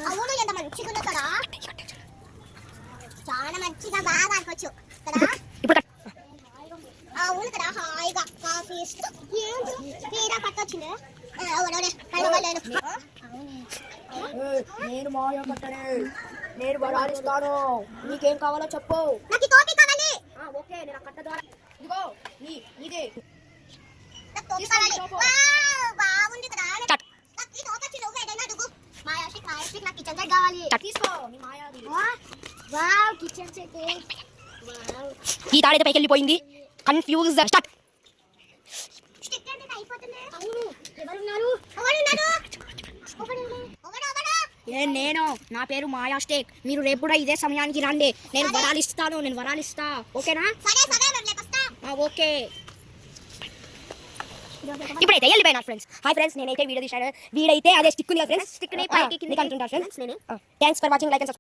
అవును ఎంత మంచిగా కదా, చాలా మంచిగా బాగా అనుకోవచ్చు కదా. అవును కదా, హాయిగా కాఫీ ఇస్తూ తీరా పట్టొచ్చింది. నేను మాయ కట్టనే, నేను వరాలిస్తాను. నీకేం కావాలో చెప్పు. నాకు కాఫీ కావాలి. ఓకే, నేను కట్ట ద్వారా ఇదిగో నీదే. నాకు కాఫీ కావాలి. వావ్, బాగుంది కదా. నాకు ఈ కాఫీ నువ్వు ఏదైనా అడుగు. మాయాషిక్ నాకు కిచెన్ సెట్ కావాలి. తీసుకో నీ మాయాది. Wow, kitchen set. వావ్, ఈ తాడైతే పైకి వెళ్ళిపోయింది. Confuse start. స్టిక్ అంటే అయిపోతుంది. అవును, ఎవరున్నారు? ఎవరున్నారు? నేను, నా పేరు మాయా స్టేక్. మీరు రేపు కూడా ఇదే సమయానికి రండి. నేను వరాలిస్తాను, ఓకేనా? సరే సరే, మేము లేకొస్తా. ఓకే, ఇప్పుడైతే వెళ్ళిపోయినా ఫ్రెండ్స్. హాయ్ ఫ్రెండ్స్, నేనైతే వీడియో తీసాను. వీడైతే అదే స్టిక్ ఉంది ఫ్రెండ్స్, స్టిక్ ని పైకి కిందకి అంటుంటారు friends. Thanks for watching, like and